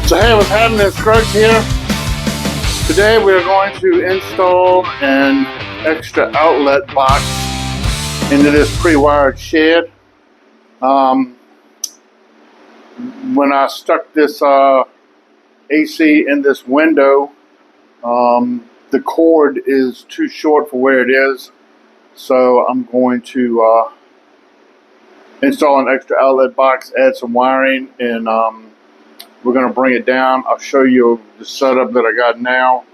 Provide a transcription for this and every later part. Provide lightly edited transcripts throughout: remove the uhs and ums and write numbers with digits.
So hey, what's happening? Scruggs here. Today we are going to install an extra outlet box into this pre-wired shed. When I stuck this AC in this window, the cord is too short for where it is, so I'm going to install an extra outlet box, add some wiring, and we're going to bring it down. I'll show you the setup that I got now.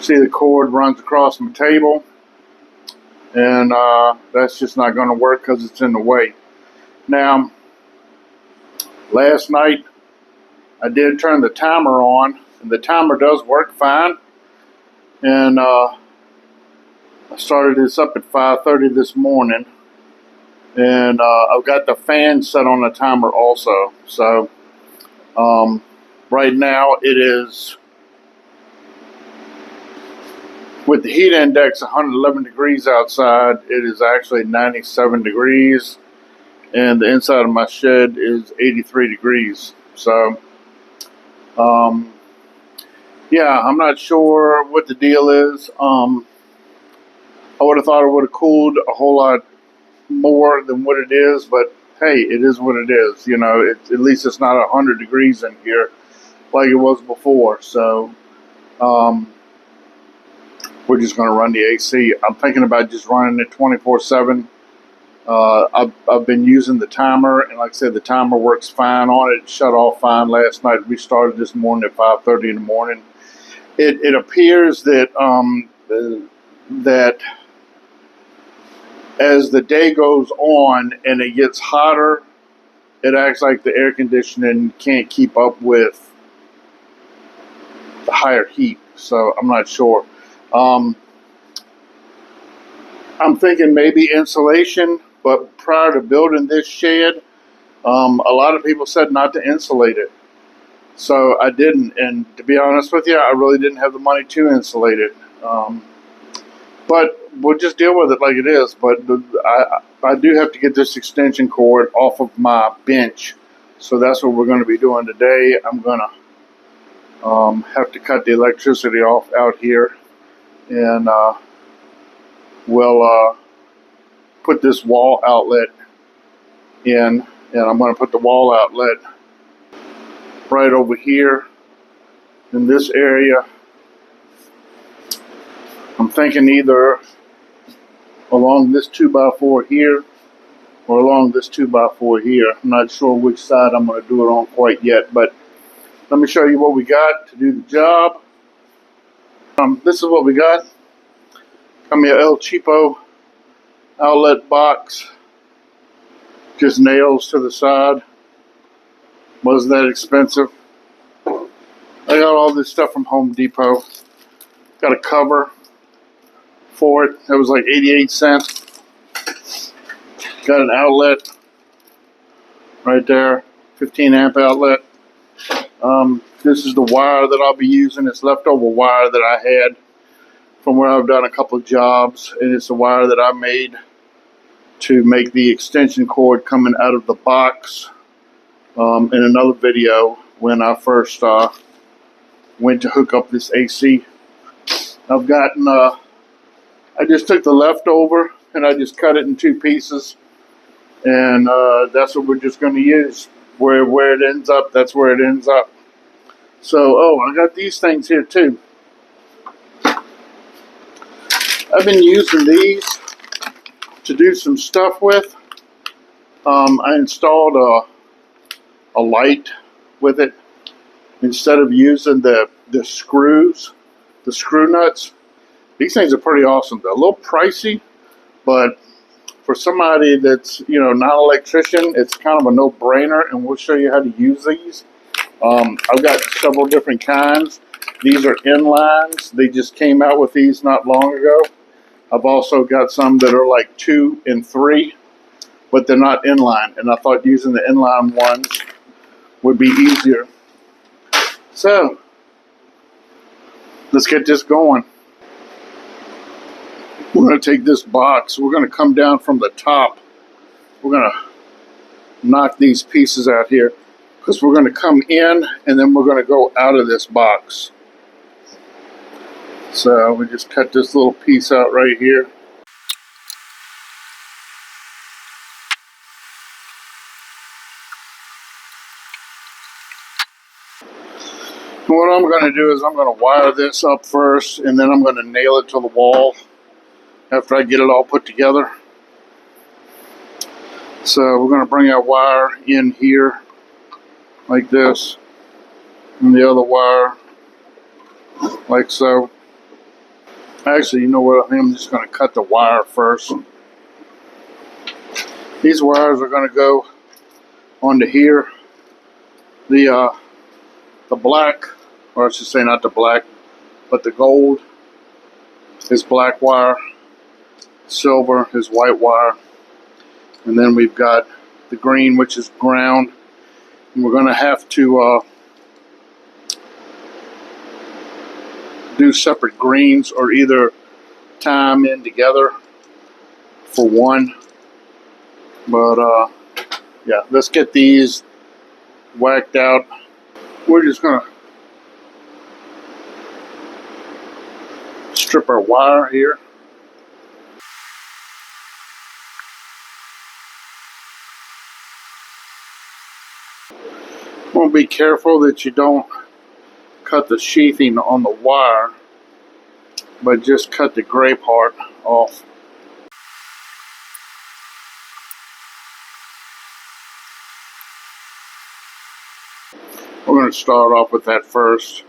See, the cord runs across my table, and that's just not going to work because it's in the way. Now, last night I did turn the timer on, and the timer does work fine. And I started this up at 5:30 this morning. And I've got the fan set on the timer also. So right now it is, with the heat index 111 degrees outside, it is actually 97 degrees. And the inside of my shed is 83 degrees. So yeah, I'm not sure what the deal is. I would have thought it would have cooled a whole lot more than what it is, but hey, it is what it is. You know, at least it's not 100 degrees in here like it was before. So we're just going to run the AC. I'm thinking about just running it 24/7. I've been using the timer, and like I said, the timer works fine on it. It shut off fine last night. We started this morning at 5:30 in the morning. It appears that that as the day goes on and it gets hotter, it acts like the air conditioning can't keep up with the higher heat. So I'm not sure. I'm thinking maybe insulation, but prior to building this shed, a lot of people said not to insulate it. So I didn't, and to be honest with you, I really didn't have the money to insulate it. But we'll just deal with it like it is. But I do have to get this extension cord off of my bench. So that's what we're going to be doing today. I'm going to have to cut the electricity off out here. And we'll put this wall outlet in. And I'm going to put the wall outlet right over here in this area. I'm thinking either along this 2x4 here or along this 2x4 here. I'm not sure which side I'm going to do it on quite yet, but let me show you what we got to do the job. This is what we got. Got me a El Cheapo outlet box. Just nails to the side. Wasn't that expensive. I got all this stuff from Home Depot. Got a cover for it. That was like 88 cents. Got an outlet right there, 15 amp outlet. This is the wire that I'll be using. It's leftover wire that I had from where I've done a couple of jobs, and it's the wire that I made to make the extension cord coming out of the box in another video when I first went to hook up this AC. I've gotten I just took the leftover and I just cut it in two pieces, and that's what we're just going to use. Where it ends up, that's where it ends up. So, I got these things here too. I've been using these to do some stuff with. I installed a light with it instead of using the screws, the screw nuts. These things are pretty awesome. They're a little pricey, but for somebody that's, you know, not an electrician, it's kind of a no-brainer, and we'll show you how to use these. I've got several different kinds. These are inlines. They just came out with these not long ago. I've also got some that are like 2 and 3, but they're not inline, and I thought using the inline ones would be easier. So, let's get this going. We're going to take this box. We're going to come down from the top. We're going to knock these pieces out here because we're going to come in and then we're going to go out of this box. So we just cut this little piece out right here. And what I'm going to do is I'm going to wire this up first, and then I'm going to nail it to the wall after I get it all put together. So we're going to bring our wire in here like this, and the other wire like so. Actually, you know what, I think I'm just going to cut the wire first. These wires are going to go onto here. The black, or I should say not the black, but the gold is black wire, silver is white wire, and then we've got the green, which is ground. And we're going to have to do separate greens, or either tie them in together for one. But yeah, let's get these whacked out. We're just going to strip our wire here. Want to be careful that you don't cut the sheathing on the wire, but just cut the gray part off. We're going to start off with that first.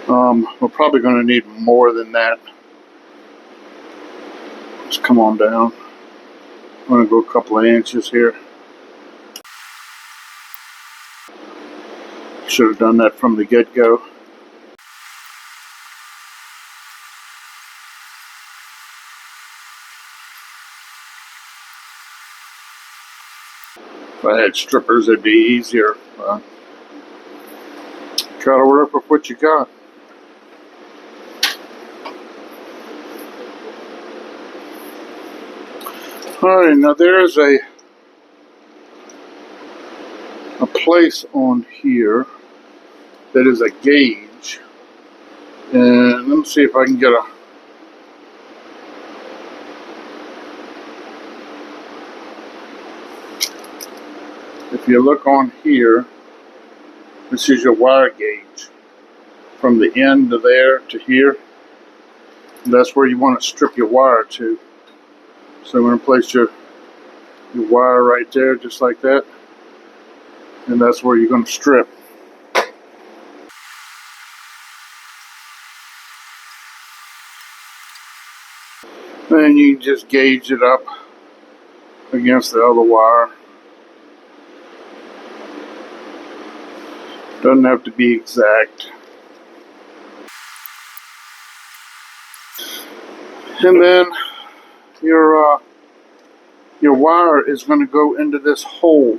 We're probably going to need more than that. Just come on down. I'm going to go a couple of inches here. Should have done that from the get-go. If I had strippers, it'd be easier. Try to work with what you got. Alright, now there's a place on here that is a gauge, and let me see if I can get a if you look on here, this is your wire gauge from the end of there to here. That's where you want to strip your wire to. So I'm going to place your wire right there, just like that, and that's where you're going to strip. Then you just gauge it up against the other wire. Doesn't have to be exact. And then your wire is going to go into this hole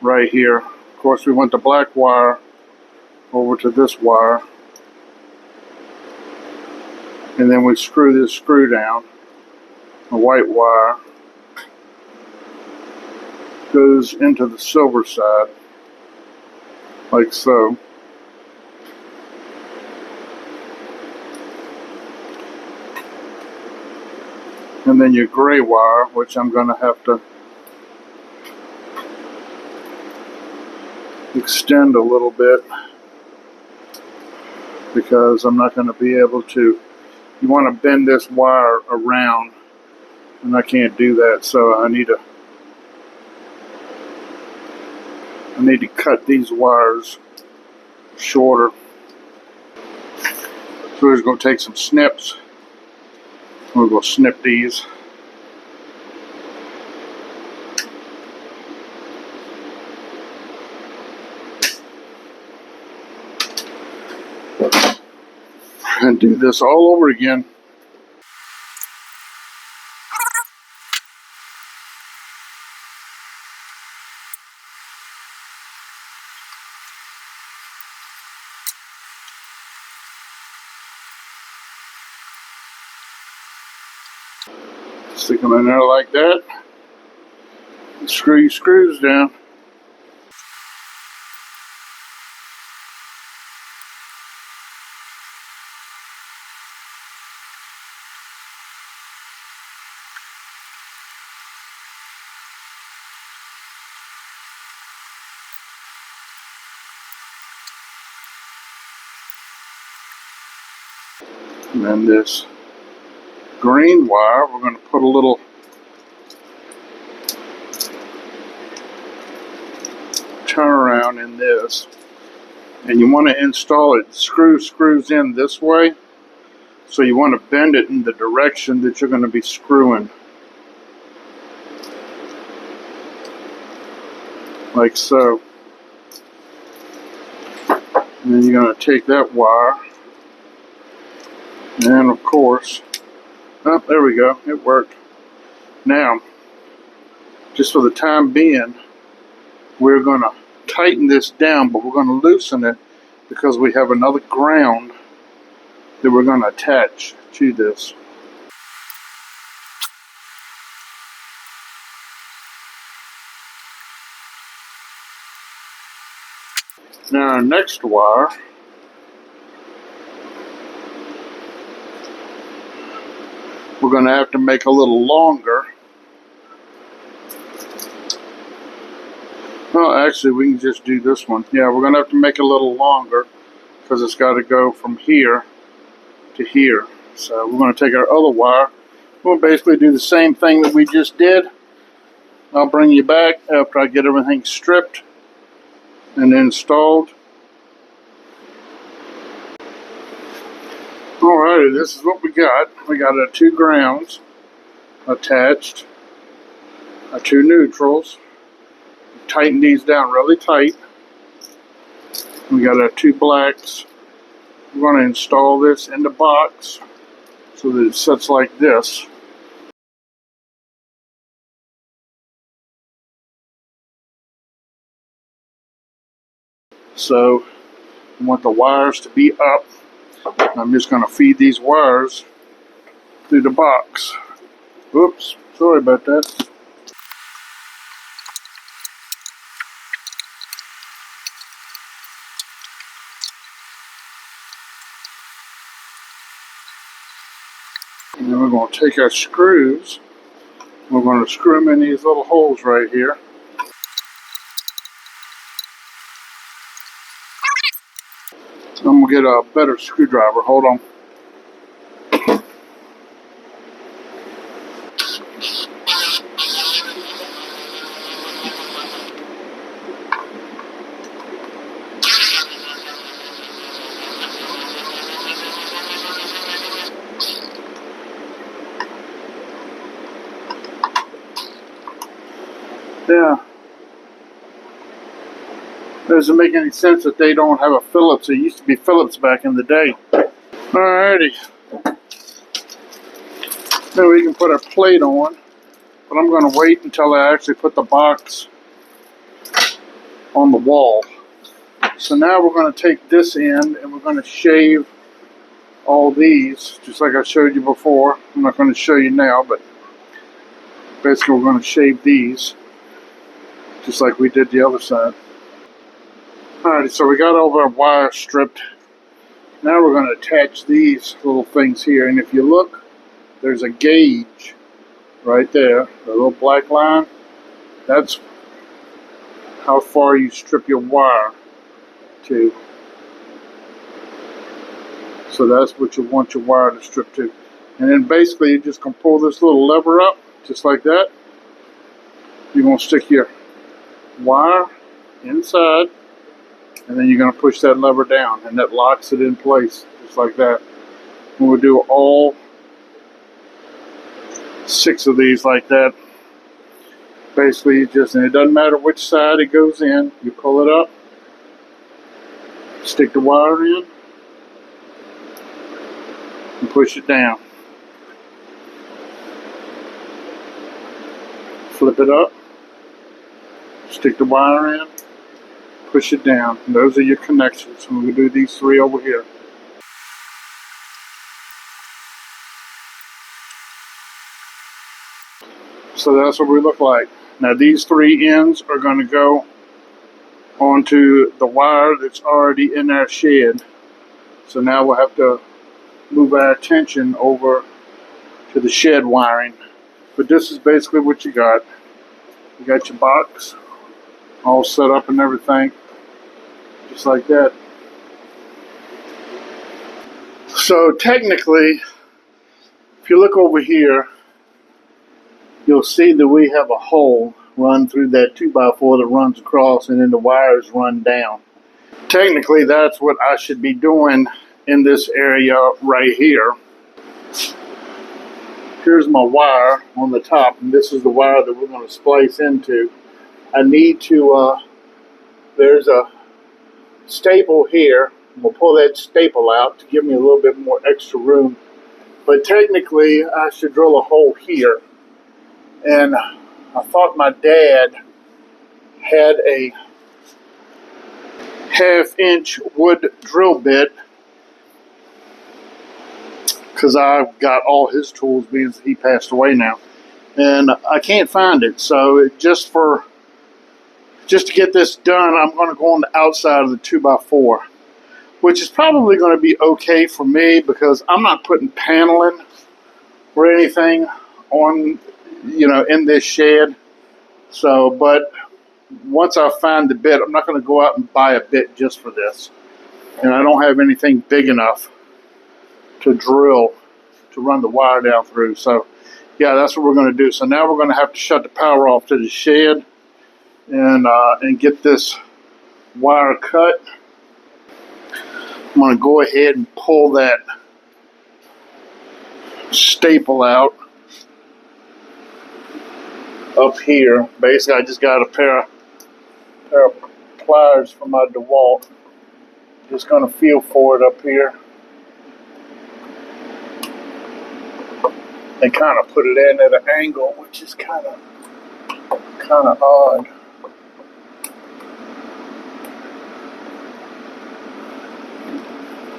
right here. Of course, we want the black wire over to this wire, and then we screw this screw down. The white wire goes into the silver side, like so. And then your gray wire, which I'm going to have to extend a little bit because I'm not going to be able to. You want to bend this wire around, and I can't do that, so I need to cut these wires shorter. So we're just going to take some snips We'll go snip these. And do this all over again. Stick them in there like that. And screw your screws down. And then this green wire, we're going to put a little turnaround in this. And you want to install it, screws in this way. So you want to bend it in the direction that you're going to be screwing. Like so. And then you're going to take that wire. And of course, oh, there we go, it worked. Now, just for the time being, we're going to tighten this down, but we're going to loosen it because we have another ground that we're going to attach to this. Now our next wire, we're going to have to make a little longer. Well, actually, we can just do this one. Yeah, we're going to have to make it a little longer because it's got to go from here to here. So we're going to take our other wire. We'll basically do the same thing that we just did. I'll bring you back after I get everything stripped and installed. Alrighty, this is what we got. We got our two grounds attached, our two neutrals. Tighten these down really tight. We got our two blacks. We're going to install this in the box so that it sits like this. So I want the wires to be up. I'm just going to feed these wires through the box. Oops, sorry about that. And then we're going to take our screws. We're going to screw them in these little holes right here. I'm going to get a better screwdriver. Hold on. Yeah. Doesn't make any sense that they don't have a Phillips. It used to be Phillips back in the day. Alrighty. Then we can put our plate on. But I'm going to wait until I actually put the box on the wall. So now we're going to take this end and we're going to shave all these, just like I showed you before. I'm not going to show you now, but basically we're going to shave these, just like we did the other side. Alright, so we got all of our wire stripped. Now we're going to attach these little things here, and if you look, there's a gauge right there, the little black line. That's how far you strip your wire to. So that's what you want your wire to strip to. And then basically you just can pull this little lever up, just like that. You're going to stick your wire inside, and then you're going to push that lever down, and that locks it in place, just like that. And we'll do all 6 of these like that. Basically, and it doesn't matter which side it goes in. You pull it up, stick the wire in, and push it down. Flip it up, stick the wire in, push it down. And those are your connections. And we'll do these 3 over here. So that's what we look like. Now these 3 ends are going to go onto the wire that's already in our shed. So now we'll have to move our attention over to the shed wiring. But this is basically what you got. You got your box all set up and everything, just like that. So technically, if you look over here, you'll see that we have a hole run through that 2x4 that runs across, and then the wires run down. Technically, that's what I should be doing in this area right here. Here's my wire on the top, and this is the wire that we're going to splice into. I need to, there's a staple here. We'll pull that staple out to give me a little bit more extra room. But technically, I should drill a hole here. And I thought my dad had a 1/2-inch wood drill bit, because I've got all his tools, being he passed away now, and I can't find it. So just to get this done, I'm going to go on the outside of the 2x4, which is probably going to be okay for me because I'm not putting paneling or anything on, in this shed. So, but once I find the bit, I'm not going to go out and buy a bit just for this. And I don't have anything big enough to drill to run the wire down through. So, yeah, that's what we're going to do. So now we're going to have to shut the power off to the shed and get this wire cut. I'm going to go ahead and pull that staple out up here. Basically, I just got a pair of pliers from my DeWalt. Just going to feel for it up here. They kind of put it in at an angle, which is kind of odd.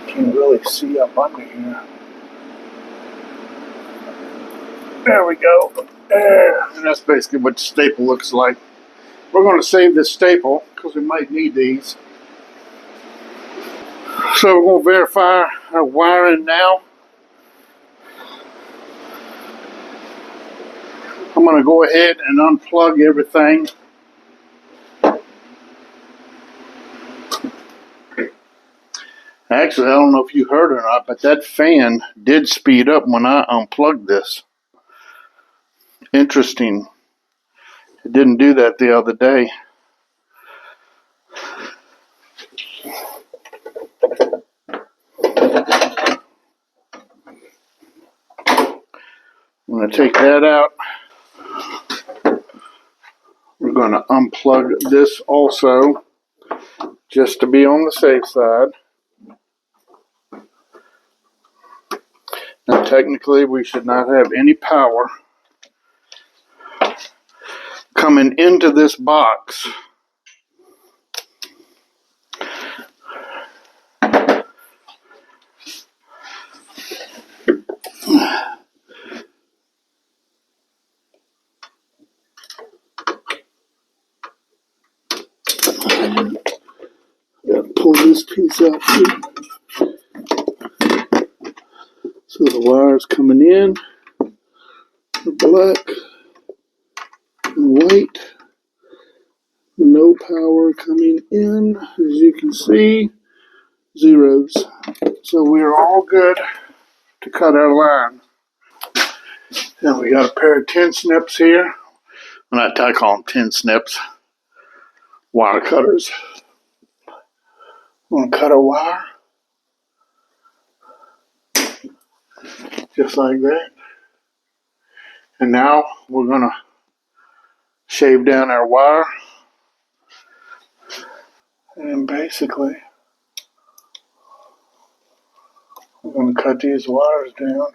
Can't really see up under here. There we go. There. And that's basically what the staple looks like. We're going to save this staple because we might need these. So we're going to verify our wiring now. I'm going to go ahead and unplug everything. Actually, I don't know if you heard or not, but that fan did speed up when I unplugged this. Interesting. It didn't do that the other day. I'm going to take that out. We're going to unplug this also, just to be on the safe side. Now, technically, we should not have any power coming into this box. Gotta pull this piece out here. So the wires coming in are black and white. No power coming in, as you can see, zeros. So we're all good to cut our line. Now we got a pair of 10 snips here. I call them 10 snips. Wire cutters. I'm going to cut a wire. Just like that. And now we're going to shave down our wire. And basically, we're going to cut these wires down.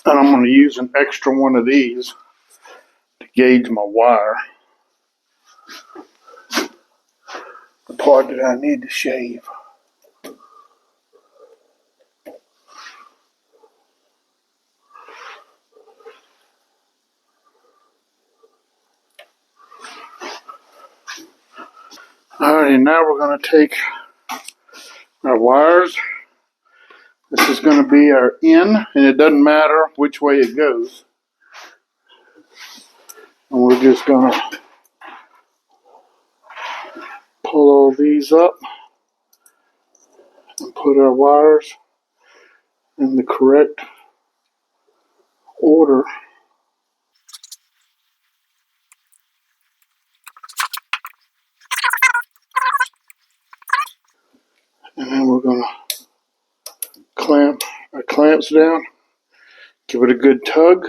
And I'm going to use an extra one of these to gauge my wire. The part that I need to shave. Alright, now we're going to take our wires. This is going to be our in, and it doesn't matter which way it goes. And we're just going to pull all these up and put our wires in the correct order. And then we're going to clamp our clamps down, give it a good tug.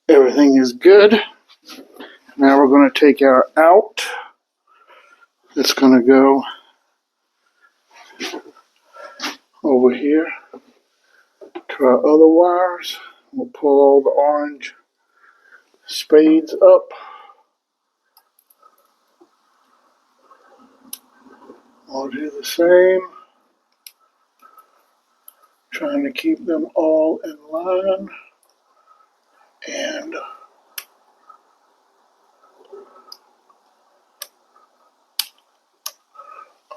Everything is good. Now we're going to take our out. It's going to go over here to our other wires. We'll pull all the orange spades up. I'll do the same. Trying to keep them all in line. And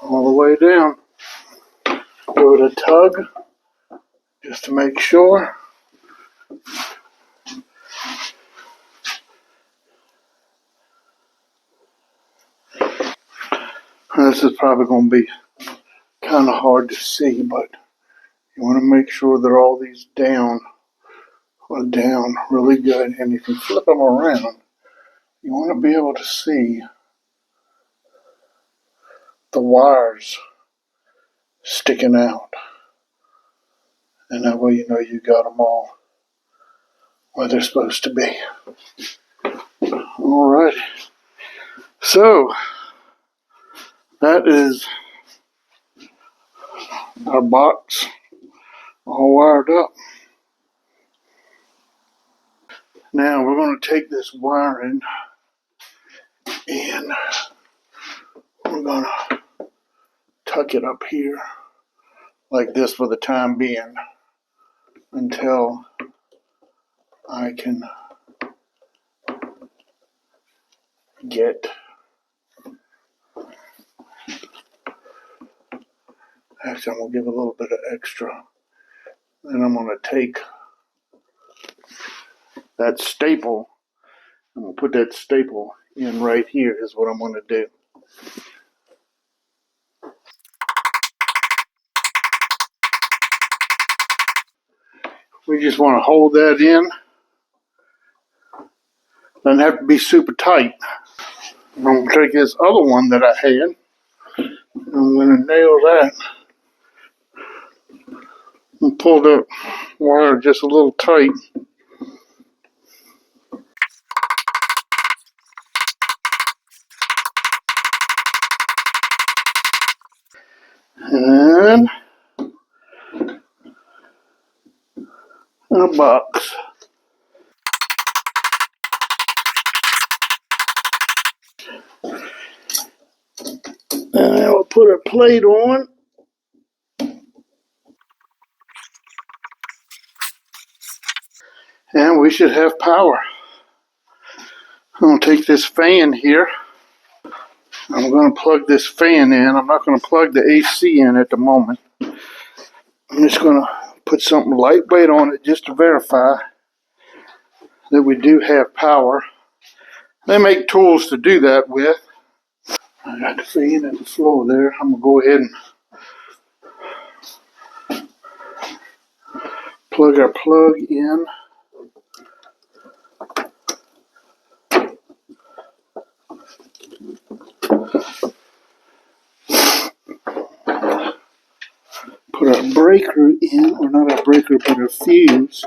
all the way down. Give it a tug just to make sure. This is probably going to be kind of hard to see, but you want to make sure that all these are down really good. And if you flip them around, you want to be able to see the wires sticking out. And that way you know you got them all where they're supposed to be. Alright. So, that is our box all wired up. Now we're going to take this wiring and we're going to tuck it up here like this for the time being until I can get actually I'm going to give a little bit of extra. Then I'm going to take that staple. I'm going to put that staple in right here is what I'm going to do. We just want to hold that in. Doesn't have to be super tight. I'm going to take this other one that I had. I'm going to nail that. And pull the wire just a little tight. And a box. And I will put a plate on. And we should have power. I'm going to take this fan here. I'm going to plug this fan in. I'm not going to plug the AC in at the moment. I'm just going to put something lightweight on it just to verify that we do have power. They make tools to do that with. I got the fan at the floor there. I'm gonna go ahead and plug our plug in. Put our breaker in, or not our breaker, but our fuse.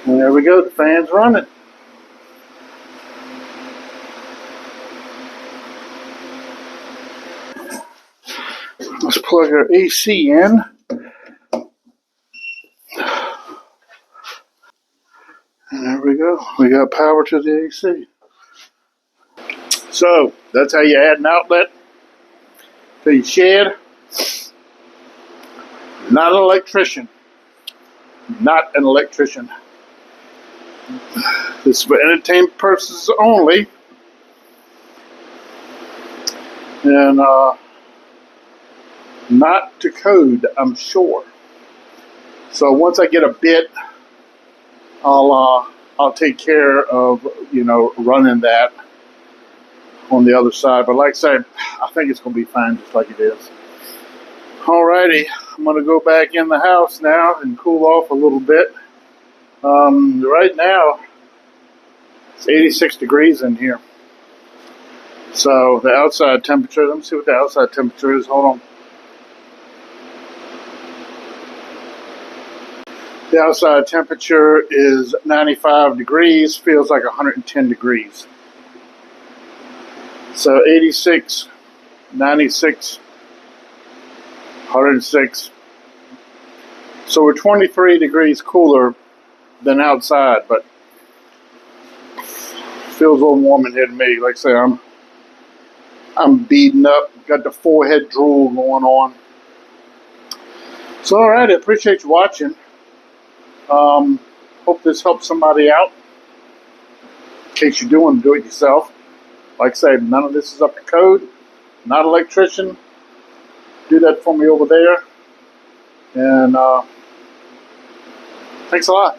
And there we go, the fan's running. Let's plug our AC in. And there we go. We got power to the AC. So, that's how you add an outlet to your shed. Not an electrician. Not an electrician. This is for entertainment purposes only. And not to code, I'm sure. So once I get a bit, I'll take care of running that on the other side. But like I said, I think it's gonna be fine just like it is. Alrighty, I'm gonna go back in the house now and cool off a little bit. Right now it's 86 degrees in here. So the outside temperature, let me see what the outside temperature is. Hold on. The outside temperature is 95 degrees, feels like 110 degrees. So 86, 96, 106. So we're 23 degrees cooler than outside, but feels a little warm in here to me. Like I say, I'm beaten up, got the forehead drool going on. So alright, I appreciate you watching. Hope this helps somebody out. In case you do want to do it yourself. Like I say, none of this is up to code. Not an electrician. Do that for me over there. And thanks a lot.